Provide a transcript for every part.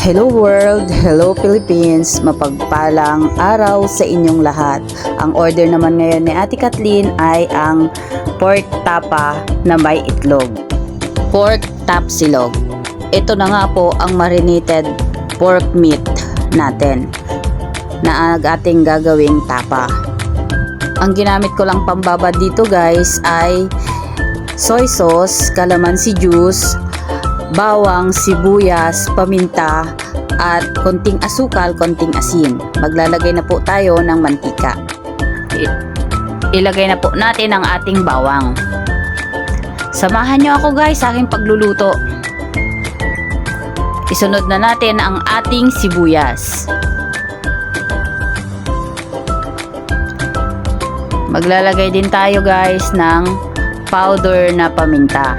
Hello world, hello Philippines, mapagpalang araw sa inyong lahat. Ang order naman ngayon ni Ate Kathleen ay ang pork tapa na may itlog. Pork tapsilog. Ito na nga po ang marinated pork meat natin na ating gagawing tapa. Ang ginamit ko lang pambabad dito guys ay soy sauce, calamansi juice, bawang, sibuyas, paminta, at konting asukal, konting asin. Maglalagay na po tayo ng mantika. Ilagay na po natin ang ating bawang. Samahan nyo ako guys sa aking pagluluto. Isunod na natin ang ating sibuyas. Maglalagay din tayo guys ng powder na paminta.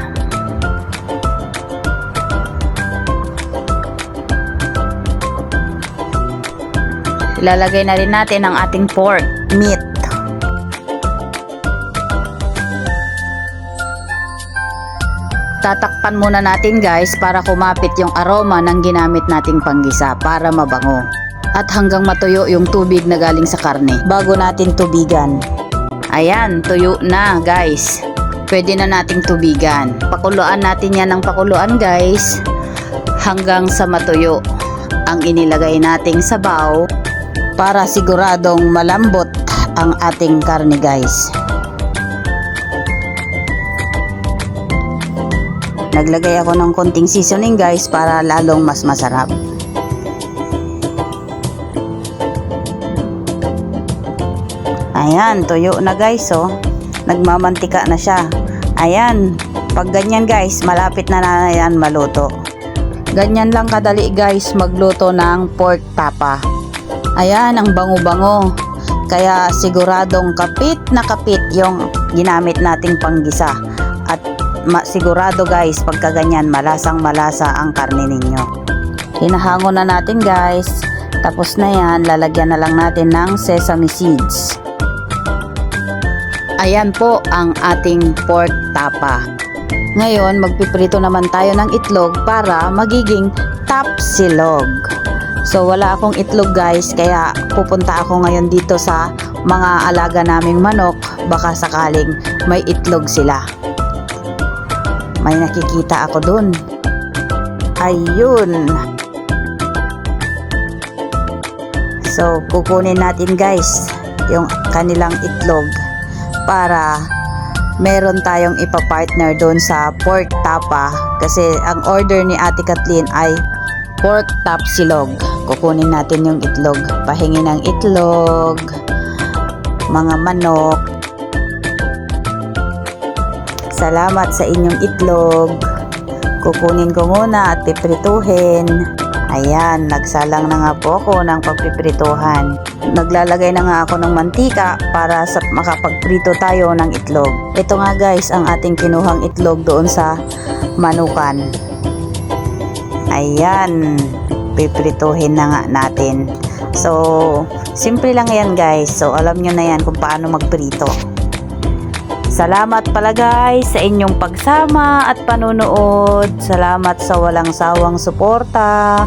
Ilalagay na rin natin ang ating pork meat. Tatakpan muna natin guys para kumapit yung aroma ng ginamit nating panggisa para mabango. At hanggang matuyo yung tubig na galing sa karne bago natin tubigan. Ayan, tuyo na guys. Pwede na nating tubigan. Pakuluan natin yan ng pakuluan guys hanggang sa matuyo ang inilagay nating sabaw para siguradong malambot ang ating karne guys. Naglagay ako ng konting seasoning guys para lalong mas masarap. Ayan, tuyo na guys oh. Nagmamantika na siya. Ayan, pag ganyan guys, malapit na yan maluto. Ganyan lang kadali guys magluto ng pork tapa. Ayan, ang bango-bango. Kaya siguradong kapit na kapit yung ginamit nating panggisa. At sigurado guys, pagka ganyan, malasang malasa ang karne ninyo. Hinahango na natin guys. Tapos na yan, lalagyan na lang natin ng sesame seeds. Ayan po ang ating pork tapa. Ngayon, magpiprito naman tayo ng itlog para magiging tapsilog. So wala akong itlog guys, kaya pupunta ako ngayon dito sa mga alaga naming manok, baka sakaling may itlog sila. May nakikita ako dun. Ayun. So kukunin natin guys yung kanilang itlog para meron tayong ipapartner doon sa pork tapa, kasi ang order ni Ate Kathleen ay pork tapsilog. Kukunin natin yung itlog. Pahingi ng itlog, mga manok. Salamat sa inyong itlog. Kukunin ko muna at piprituhin. Ayan, nagsalang na nga po ako ng pagpiprituhan. Naglalagay na nga ako ng mantika para sa makapagprito tayo ng itlog. Ito nga guys ang ating kinuhang itlog doon sa manukan. Ayan, piprituhin na nga natin. So, simple lang yan guys. So, alam nyo na yan kung paano magprito. Salamat pala guys sa inyong pagsama at panunood. Salamat sa walang sawang suporta.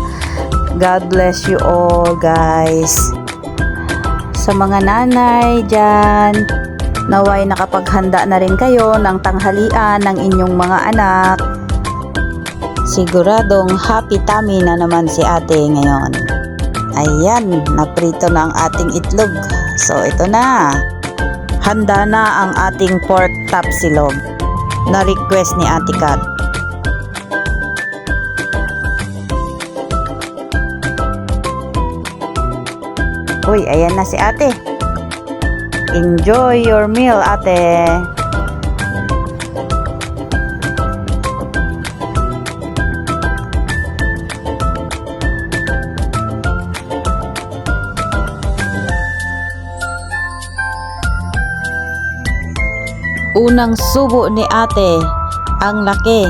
God bless you all guys. Sa mga nanay dyan, naway nakapaghanda na rin kayo ng tanghalian ng inyong mga anak. Siguradong happy tummy na naman si ate ngayon. Ayan, naprito na ang ating itlog. So ito na. Handa na ang ating pork tapsilog na request ni Ate Kat. Uy, ayan na si ate. Enjoy your meal ate. Unang subo ni ate, ang laki.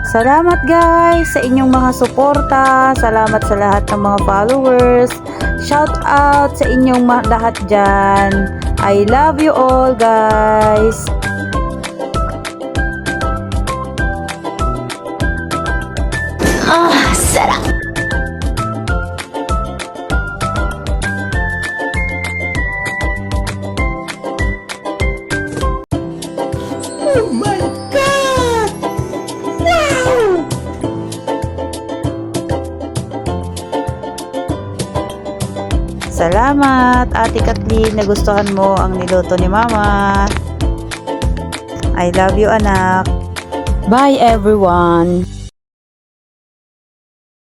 Salamat guys sa inyong mga suporta. Salamat sa lahat ng mga followers. Shout out sa inyong lahat dyan. I love you all guys. Sarap. Oh my God! Wow! Salamat, Ate Kathleen, nagustuhan mo ang niluto ni Mama. I love you, anak. Bye, everyone.